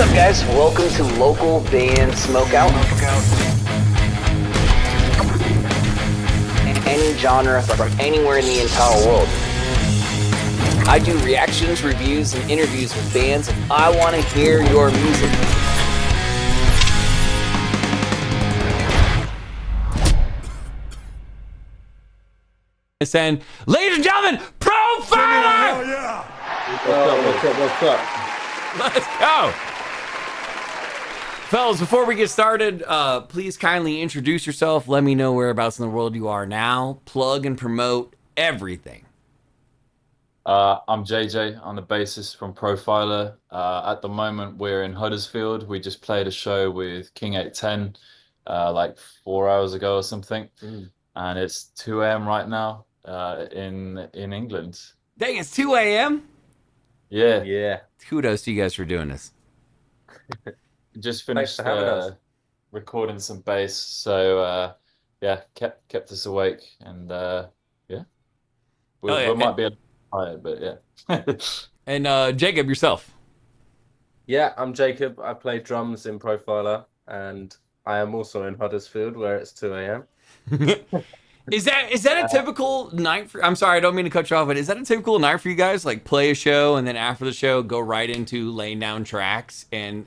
up, guys? Welcome to local band Smokeout. Any genre from anywhere in the entire world. I do reactions, reviews, and interviews with bands, and I want to hear your music. And ladies and gentlemen, Profiler! Oh, yeah. What's up? Let's go. Fellas, before we get started, please kindly introduce yourself. Let me know whereabouts in the world you are now. Plug and promote everything. I'm JJ. I'm the bassist from Profiler. At the moment, we're in Huddersfield. We just played a show with King 810 like 4 hours ago or something. And it's 2 a.m. right now in England. Dang, it's 2 a.m.? Yeah. Kudos to you guys for doing this. Just finished for having us. recording some bass. So yeah, kept us awake. And yeah, we might be a little tired, but yeah. And Jacob, yourself. Yeah, I'm Jacob. I play drums in Profiler, and I am also in Huddersfield, where it's 2 a.m. Is that a typical night for, I'm sorry, I don't mean to cut you off, but is that a typical night for you guys? Like play a show and then after the show go right into laying down tracks and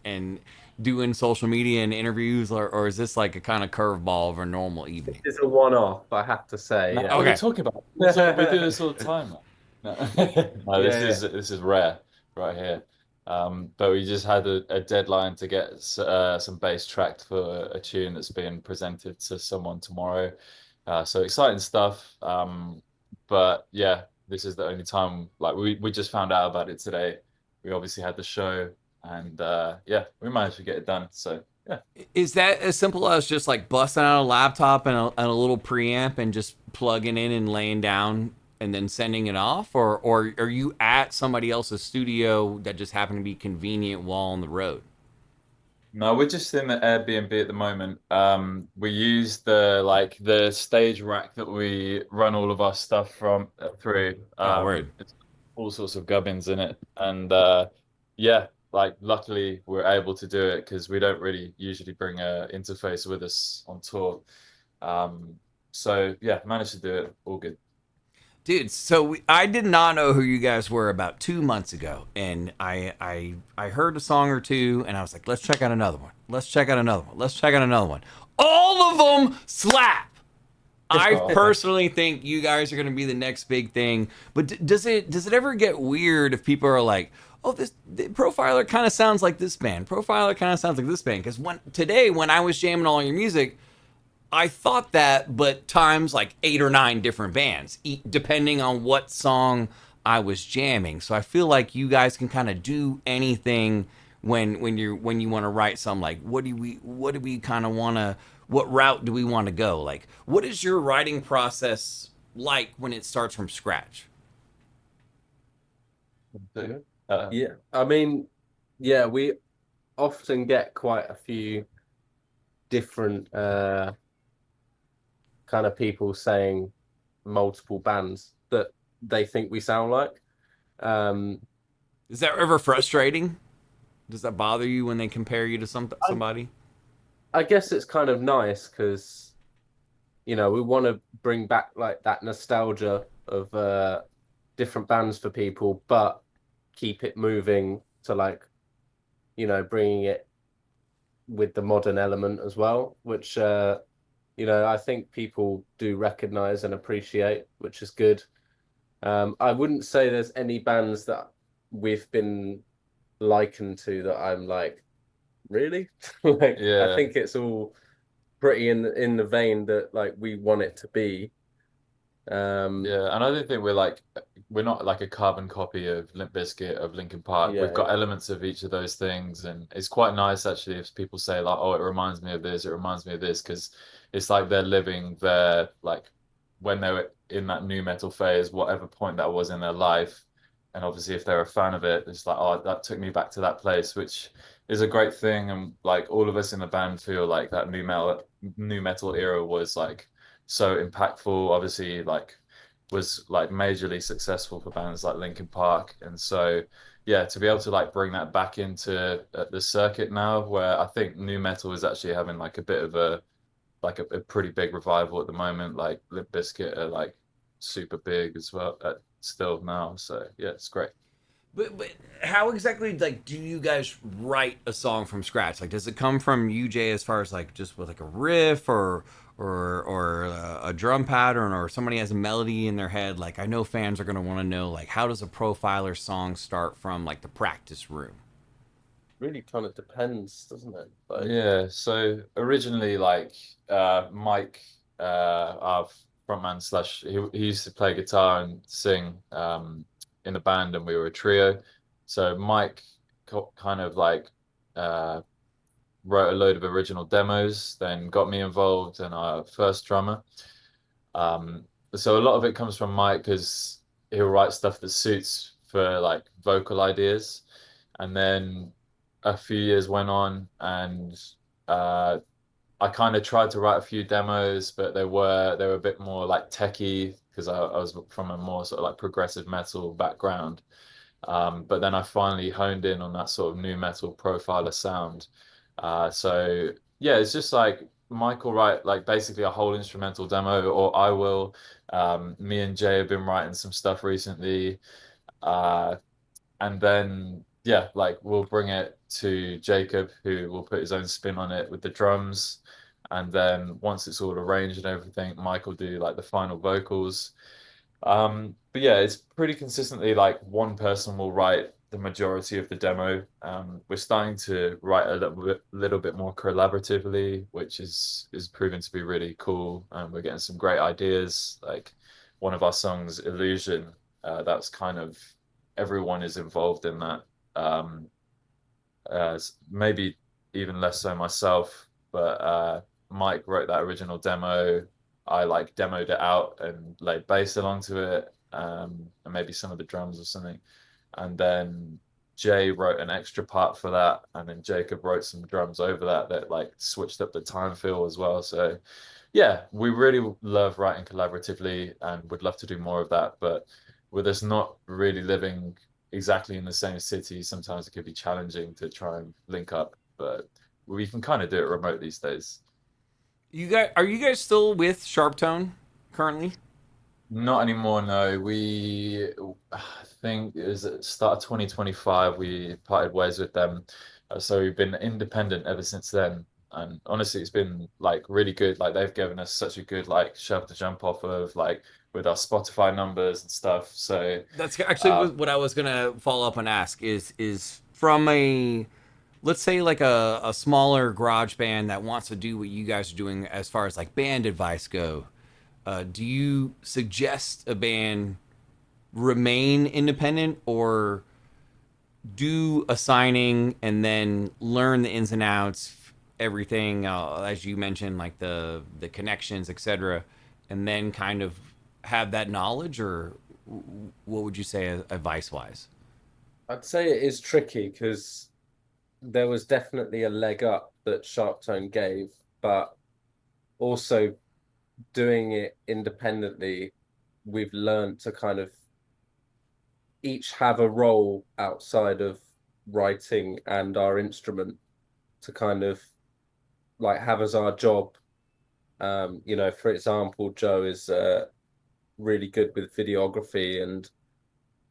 doing social media and interviews, or is this like a kind of curveball of a normal evening? It's a one-off, I have to say. No, Yeah. what are you talking about? We do this all the time. No, no, this is rare right here. But we just had a deadline to get some bass tracked for a tune that's being presented to someone tomorrow. So exciting stuff. But yeah, this is the only time. Like we just found out about it today. We obviously had the show, and yeah, we managed to get it done. So yeah. Is that as simple as just like busting out a laptop and a little preamp and just plugging in and laying down and then sending it off, or are you at somebody else's studio that just happened to be convenient while on the road? No, we're just in the Airbnb at the moment. We use the stage rack that we run all of our stuff through. Word. It's all sorts of gubbins in it, and yeah, like luckily we're able to do it because we don't really usually bring a interface with us on tour. So yeah, managed to do it. All good. Dude, so I did not know who you guys were about 2 months ago, and I heard a song or two, and I was like, let's check out another one. Let's check out another one. Let's check out another one. All of them slap. I personally think you guys are going to be the next big thing. But does it ever get weird if people are like, oh, the Profiler kind of sounds like this band. Profiler kind of sounds like this band. Because when I was jamming all your music, I thought that, but times like 8 or 9 different bands, depending on what song I was jamming. So I feel like you guys can kind of do anything when you want to write something. Like, what do we kind of want to, what route do we want to go? Like, what is your writing process like when it starts from scratch? Yeah, I mean, yeah, we often get quite a few different kind of people saying multiple bands that they think we sound like. Is that ever frustrating? Does that bother you when they compare you to somebody? I guess it's kind of nice because, you know, we want to bring back like that nostalgia of different bands for people, but keep it moving to like, you know, bringing it with the modern element as well, which you know, I think people do recognize and appreciate, which is good. I wouldn't say there's any bands that we've been likened to that I'm like, really? Like, Yeah. I think it's all pretty in the vein that like we want it to be. Yeah, and I don't think we're not like a carbon copy of Limp Bizkit, of Linkin Park. Yeah, We've got elements of each of those things, and it's quite nice actually if people say like, "Oh, it reminds me of this," it reminds me of this, because it's like they're living their like when they were in that new metal phase, whatever point that was in their life, and obviously if they're a fan of it, it's like, "Oh, that took me back to that place," which is a great thing, and like all of us in the band feel like that new metal era was like so impactful. Obviously, like was like majorly successful for bands like Linkin Park, and so yeah, to be able to like bring that back into the circuit now, where I think new metal is actually having like a bit of a pretty big revival at the moment. Like Limp Bizkit are like super big as well still now. So yeah, it's great. But how exactly like do you guys write a song from scratch? Like, does it come from you, Jay, as far as like just with like a riff or a drum pattern, or somebody has a melody in their head? Like, I know fans are gonna want to know like how does a Profiler song start from like the practice room? Really kind of depends, doesn't it? Like, Yeah, so originally like Mike our frontman slash he used to play guitar and sing in the band and we were a trio. So Mike kind of like uh wrote a load of original demos, then got me involved and our first drummer. Um so a lot of it comes from Mike because he'll write stuff that suits for like vocal ideas. And then a few years went on and uh, I kind of tried to write a few demos, but they were a bit more like techie because I was from a more sort of like progressive metal background. But then I finally honed in on that sort of new metal profiler sound. So yeah, it's just like Michael write like basically a whole instrumental demo, or I will. Me and Jay have been writing some stuff recently. Uh, and then yeah, like we'll bring it to Jacob, who will put his own spin on it with the drums. And then once it's all arranged and everything, Mike will do like the final vocals. But yeah, it's pretty consistently like one person will write the majority of the demo. We're starting to write a little bit more collaboratively, which is proving to be really cool. We're getting some great ideas. Like one of our songs, Illusion, that's kind of everyone is involved in that. Um, Maybe even less so myself, but Mike wrote that original demo. I like demoed it out and laid bass along to it, and maybe some of the drums or something. And then Jay wrote an extra part for that, and then Jacob wrote some drums over that like switched up the time feel as well. So yeah, we really love writing collaboratively and would love to do more of that. But with us not really living exactly in the same city, sometimes it could be challenging to try and link up. But we can kind of do it remote these days. You guys still with Sharptone currently? Not anymore, no. I think it was at the start of 2025, we parted ways with them. So we've been independent ever since then. And honestly, it's been like really good. Like they've given us such a good like shelf to jump off of, like with our Spotify numbers and stuff. So That's actually uh, what I was gonna follow up and ask is from a, let's say like a smaller garage band that wants to do what you guys are doing as far as like band advice go. Do you suggest a band remain independent, or do a signing and then learn the ins and outs, everything as you mentioned, like the connections, etc., and then kind of have that knowledge, or what would you say advice wise? I'd say it is tricky because there was definitely a leg up that Sharptone gave, but also doing it independently, we've learned to kind of each have a role outside of writing and our instrument to kind of like have as our job. For example, Joe is really good with videography, and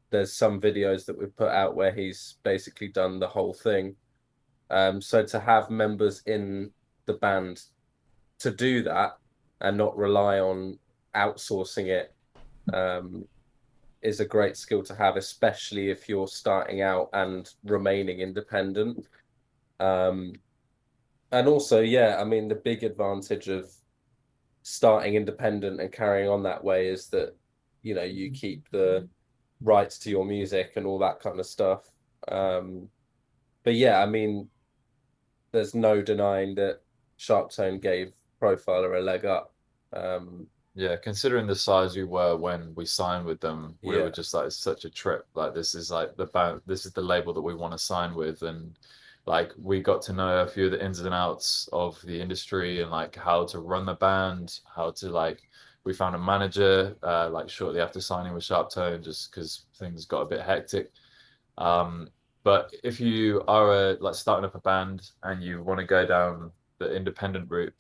there's some videos that we've put out where he's basically done the whole thing. So to have members in the band to do that and not rely on outsourcing it um, is a great skill to have, especially if you're starting out and remaining independent. Um, and also, yeah, I mean, the big advantage of starting independent and carrying on that way is that, you keep the rights to your music and all that kind of stuff. Um, but yeah, I mean, there's no denying that Sharptone gave Profiler a leg up. Um, yeah, considering the size we were when we signed with them, we were yeah, just like such a trip. Like this is like the band, this is the label that we want to sign with, and like we got to know a few of the ins and outs of the industry and like how to run the band, how to like. We found a manager like shortly after signing with Sharptone, just because things got a bit hectic. But if you are like starting up a band and you want to go down the independent route,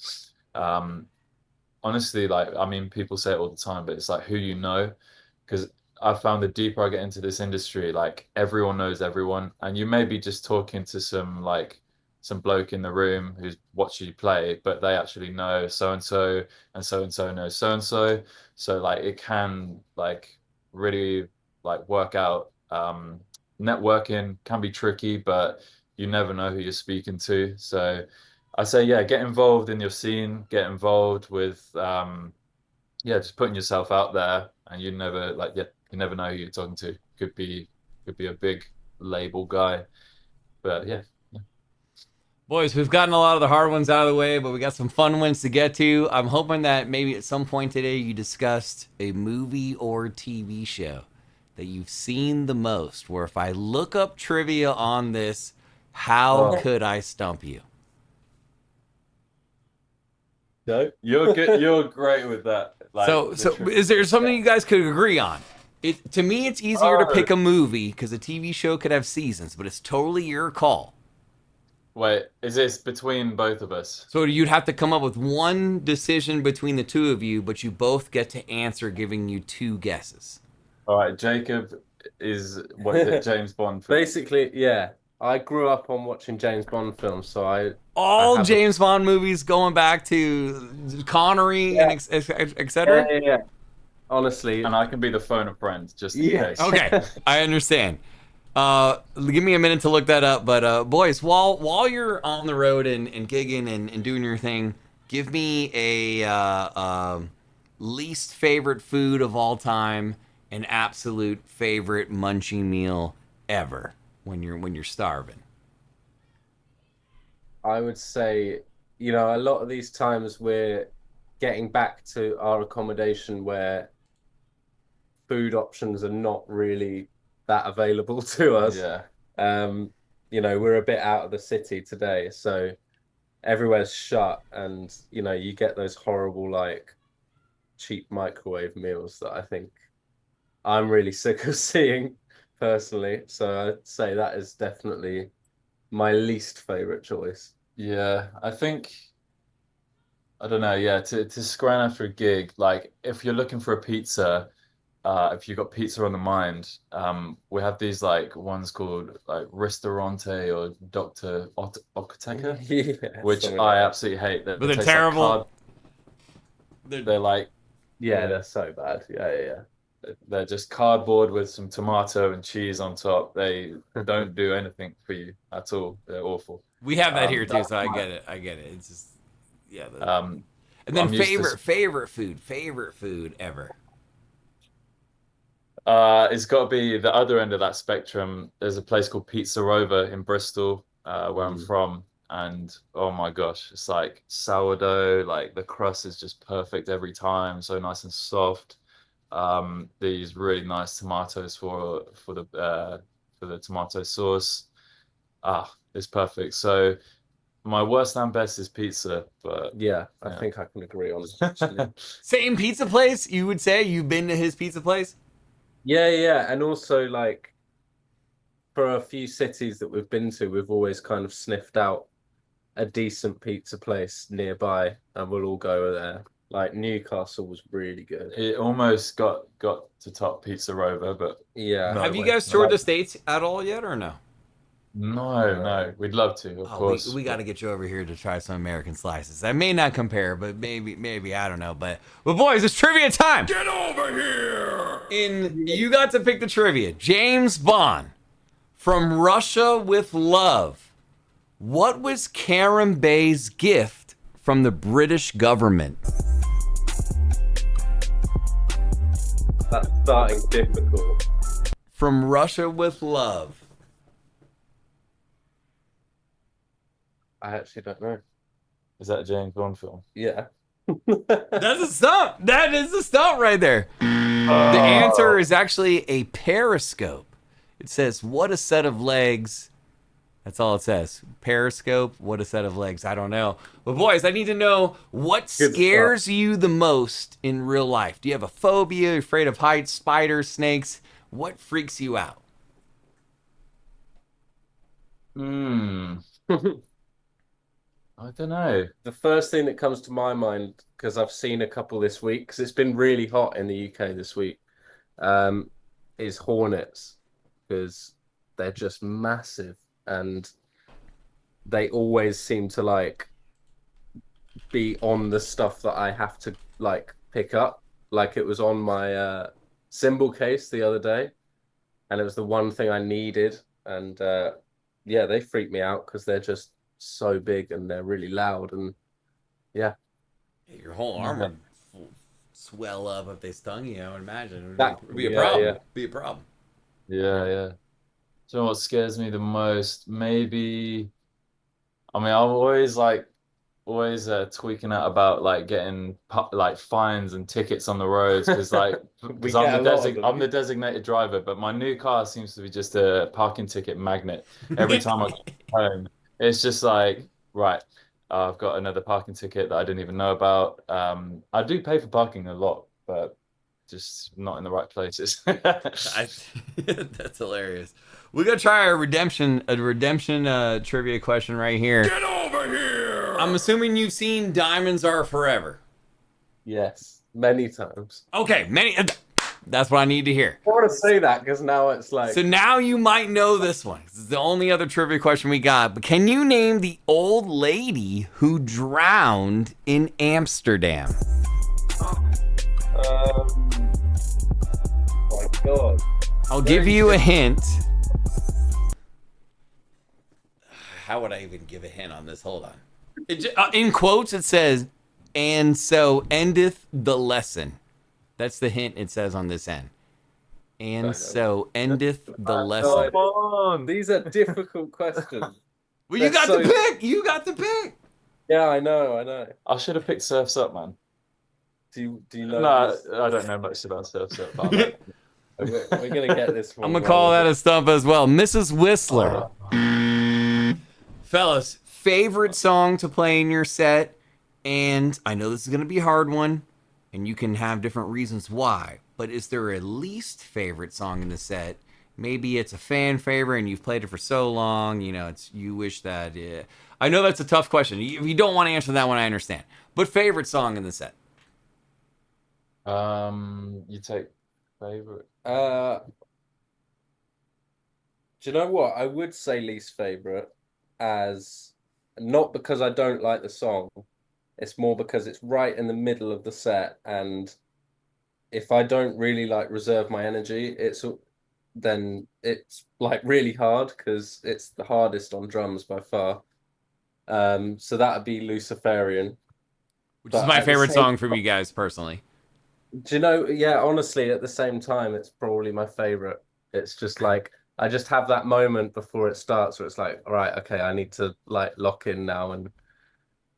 um, honestly, like I mean, people say it all the time, but it's like who you know, because I found the deeper I get into this industry, like everyone knows everyone, and you may be just talking to some bloke in the room who's watching you play, but they actually know so and so knows so and so. So like it can like really like work out. Networking can be tricky, but you never know who you're speaking to. So I say, yeah, get involved in your scene, get involved with yeah, just putting yourself out there, and you never like yeah, you never know who you're talking to. Could be a big label guy, but yeah. Boys, we've gotten a lot of the hard ones out of the way, but we got some fun ones to get to. I'm hoping that maybe at some point today you discussed a movie or TV show that you've seen the most, where if I look up trivia on this, how could I stump you? No, you're good. You're great with that. Like, So is there something you guys could agree on? To me, it's easier to pick a movie because a TV show could have seasons, but it's totally your call. Wait, is this between both of us? So you'd have to come up with one decision between the two of you, but you both get to answer, giving you two guesses. All right, Jacob is what is it, James Bond film? Basically, yeah. I grew up on watching James Bond films, so All have James Bond movies going back to Connery and et cetera? Yeah. Honestly. And I can be the phone a friend, just in case. Okay, I understand. Give me a minute to look that up. But boys, while you're on the road and gigging and doing your thing, give me a least favorite food of all time, an absolute favorite munching meal ever when you're starving. I would say, a lot of these times we're getting back to our accommodation where food options are not really that available to us. Yeah. We're a bit out of the city today, so everywhere's shut, and you get those horrible like cheap microwave meals that I think I'm really sick of seeing personally. So I'd say that is definitely my least favorite choice. Yeah, I think I don't know. Yeah, to scran after a gig, like if you're looking for a pizza, if you've got pizza on the mind, we have these like ones called like Ristorante or Dr. Okoteca, Yeah, which I absolutely hate. But they're terrible. They're like they're so bad. Yeah. They're just cardboard with some tomato and cheese on top. They don't do anything for you at all. They're awful. We have that here too, so I get it. It's just and then favorite food ever. It's got to be the other end of that spectrum. There's a place called Pizza Rover in Bristol, where I'm from, and oh my gosh, it's like sourdough. Like the crust is just perfect every time, so nice and soft. These really nice tomatoes for the tomato sauce. It's perfect. So my worst and best is pizza, but yeah, I think I can agree on that. Same pizza place, you would say? You've been to his pizza place? Yeah, and also like for a few cities that we've been to, we've always kind of sniffed out a decent pizza place nearby, and we'll all go there. Like Newcastle was really good. It almost got to top Pizza Rover, but yeah. Have you guys toured the States at all yet, or no? No, we'd love to, of course. We got to get you over here to try some American slices. I may not compare, but maybe I don't know. But boys, it's trivia time. Get over here! You got to pick the trivia. James Bond, From Russia with Love. What was Karen Bay's gift from the British government? That's starting difficult. From Russia with Love. I actually don't know. Is that a James Bond film? Yeah. That's a stump. That is a stump right there. The answer is actually a periscope. It says, what a set of legs. That's all it says. Periscope, what a set of legs. I don't know. But boys, I need to know what scares you the most in real life. Do you have a phobia? You're afraid of heights, spiders, snakes? What freaks you out? Hmm. I don't know. The first thing that comes to my mind, because I've seen a couple this week, because it's been really hot in the UK this week, um, is Hornets, because they're just massive and they always seem to like be on the stuff that I have to like pick up. Like it was on my cymbal case the other day, and it was the one thing I needed. And yeah, they freak me out because they're just so big and they're really loud. And yeah, Your whole arm would swell up if they stung you. I would imagine that it'd be a yeah, problem. yeah. Be a problem. Yeah, yeah. Do you know what scares me the most? Maybe, I mean, I'm always like, always tweaking out about like getting like fines and tickets on the roads because like We because get a lot of I'm them. the designated driver, but my new car seems to be just a parking ticket magnet. Every time I come home, it's just like, right, I've got another parking ticket that I didn't even know about. I do pay for parking a lot, but just not in the right places. That's hilarious. We're gonna try a redemption trivia question right here. Get over here! I'm assuming you've seen Diamonds Are Forever. Yes, many times. Okay, many. That's what I need to hear. I want to say that because now it's like So now you might know this one. This is the only other trivia question we got. But can you name the old lady who drowned in Amsterdam? my God. I'll give you a hint. How would I even give a hint on this? Hold on. In quotes, it says, "And so endeth the lesson." That's the hint it says on this end. And so endeth the lesson. Come on, these are difficult questions. Well, you got the pick. You got the pick. Yeah, I know. I should have picked Surf's Up, man. Do you know? No, this? I don't know much about Surf's Up. But We're gonna get this one. I'm gonna call that a stump as well. Mrs. Whistler. Fellas, favorite song to play in your set, and I know this is gonna be a hard one, and you can have different reasons why, but is there a least favorite song in the set? Maybe it's a fan favorite and you've played it for so long, you know, it's you wish that. I know that's a tough question. If you don't want to answer that one, I understand. But favorite song in the set? you take favorite. Do you know what? I would say least favorite, as not because I don't like the song. It's more because it's right in the middle of the set, and if I don't really like reserve my energy, then it's like really hard because it's the hardest on drums by far. So that'd be Luciferian. Which is my favorite song from you guys personally. Do you know? Yeah, honestly, at the same time, it's probably my favorite. It's just like I just have that moment before it starts where it's like, all right, okay, I need to like lock in now, and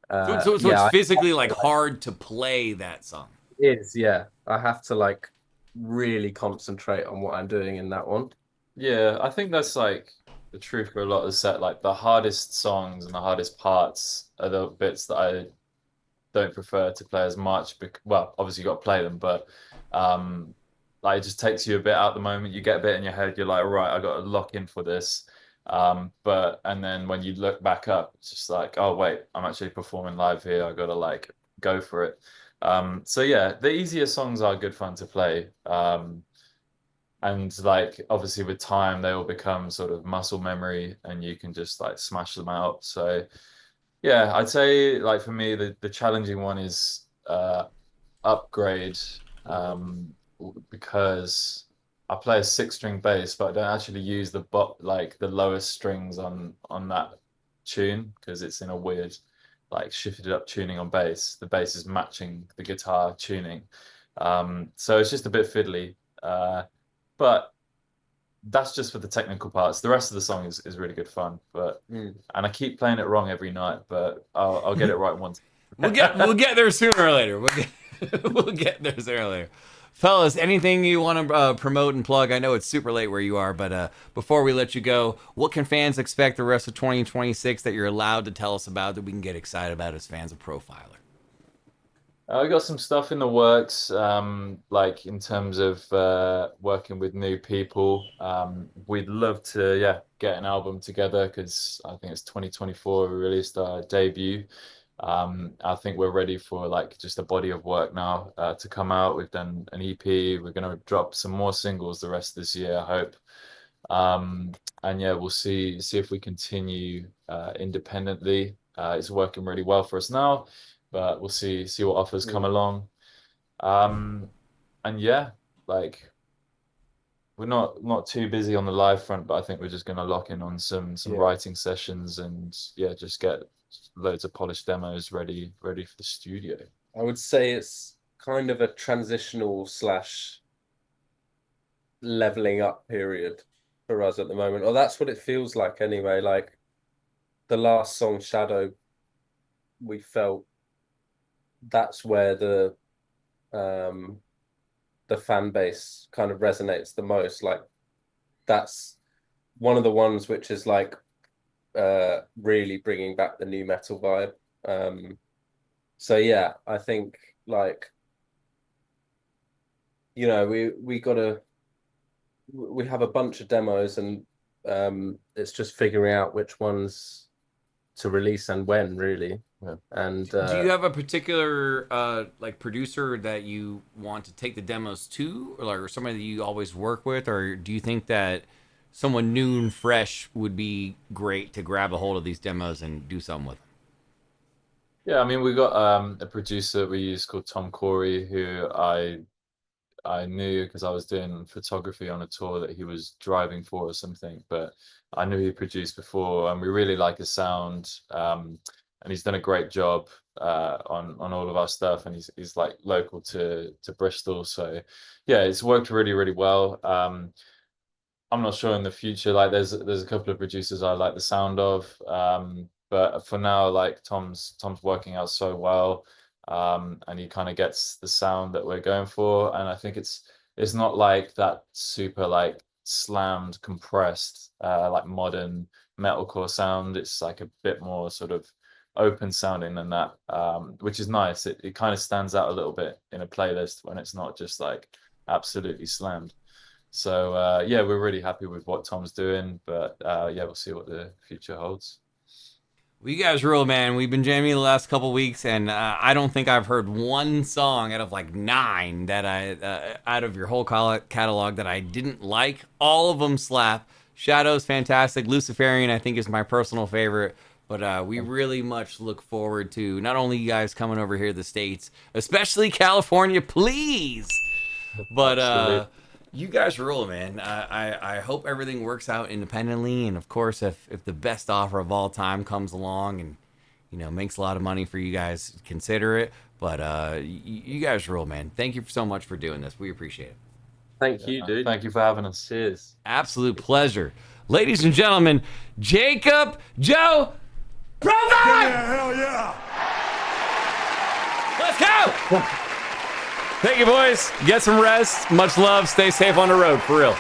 So yeah, it's physically like hard to play that song. it is. Yeah, I have to like really concentrate on what I'm doing in that one. Yeah, I think that's like the truth for a lot of the set. Like the hardest songs and the hardest parts are the bits that I don't prefer to play as much. Well, obviously you got to play them, but like it just takes you a bit out the moment. You get a bit in your head. You're like, right, I got to lock in for this. And then when you look back up, it's just like, oh wait, I'm actually performing live here. I got to like go for it. So yeah, the easier songs are good fun to play. And like obviously with time they all become sort of muscle memory and you can just like smash them out. So yeah, I'd say like for me the challenging one is Upgrade, because I play a 6 string bass, but I don't actually use like the lowest strings on that tune because it's in a weird like shifted up tuning on bass. The bass is matching the guitar tuning. So it's just a bit fiddly. But that's just for the technical parts. The rest of the song is really good fun. But and I keep playing it wrong every night, but I'll get it right once. We'll get there sooner or later. We'll get there sooner or later. Fellas, anything you want to promote and plug? I know it's super late where you are, but before we let you go, what can fans expect the rest of 2026 that you're allowed to tell us about that we can get excited about as fans of Profiler? I got some stuff in the works, like in terms of working with new people. We'd love to, yeah, get an album together because I think it's 2024 we released our debut. I think we're ready for like just a body of work now to come out. We've done an EP. We're going to drop some more singles the rest of this year, I hope. Um, and yeah, we'll see if we continue independently. It's working really well for us now, but we'll see what offers come along. Um, and yeah, like we're not too busy on the live front, but I think we're just going to lock in on some writing sessions and yeah, just get loads of polished demos ready for the studio. I would say it's kind of a transitional slash leveling up period for us at the moment, or that's what it feels like anyway. Like the last song, Shadow, we felt that's where the fan base kind of resonates the most. Like that's one of the ones which is like really bringing back the new metal vibe. So yeah, I think like, you know, we have a bunch of demos and it's just figuring out which ones to release and when, really. Yeah. And do you have a particular like producer that you want to take the demos to, or like somebody that you always work with, or do you think that someone new and fresh would be great to grab a hold of these demos and do something with them? Yeah, I mean, we got a producer we use called Tom Corey, who I knew because I was doing photography on a tour that he was driving for or something, but I knew he produced before, and we really like his sound. And he's done a great job on all of our stuff, and he's like local to Bristol, so yeah, it's worked really well. I'm not sure in the future. Like, there's a couple of producers I like the sound of, but for now, like Tom's working out so well, and he kind of gets the sound that we're going for. And I think it's not like that super like slammed, compressed, like modern metalcore sound. It's like a bit more sort of open sounding than that, which is nice. It kind of stands out a little bit in a playlist when it's not just like absolutely slammed. So yeah, we're really happy with what Tom's doing, but yeah, we'll see what the future holds. Well, you guys rule, man. We've been jamming the last couple weeks, and I don't think I've heard one song out of like 9 that I out of your whole catalog that I didn't like. All of them slap. Shadow's fantastic. Luciferian, I think, is my personal favorite. But we really much look forward to not only you guys coming over here to the States, especially California, please. But you guys rule, man. I hope everything works out independently, and of course, if the best offer of all time comes along and makes a lot of money for you guys, consider it. But you guys rule, man. Thank you so much for doing this. We appreciate it. thank you, dude. Thank you for having us. Cheers. Absolute pleasure, ladies and gentlemen. Jacob Joe Provine. Yeah, hell yeah. Let's go. Thank you, boys. Get some rest. Much love. Stay safe on the road, for real.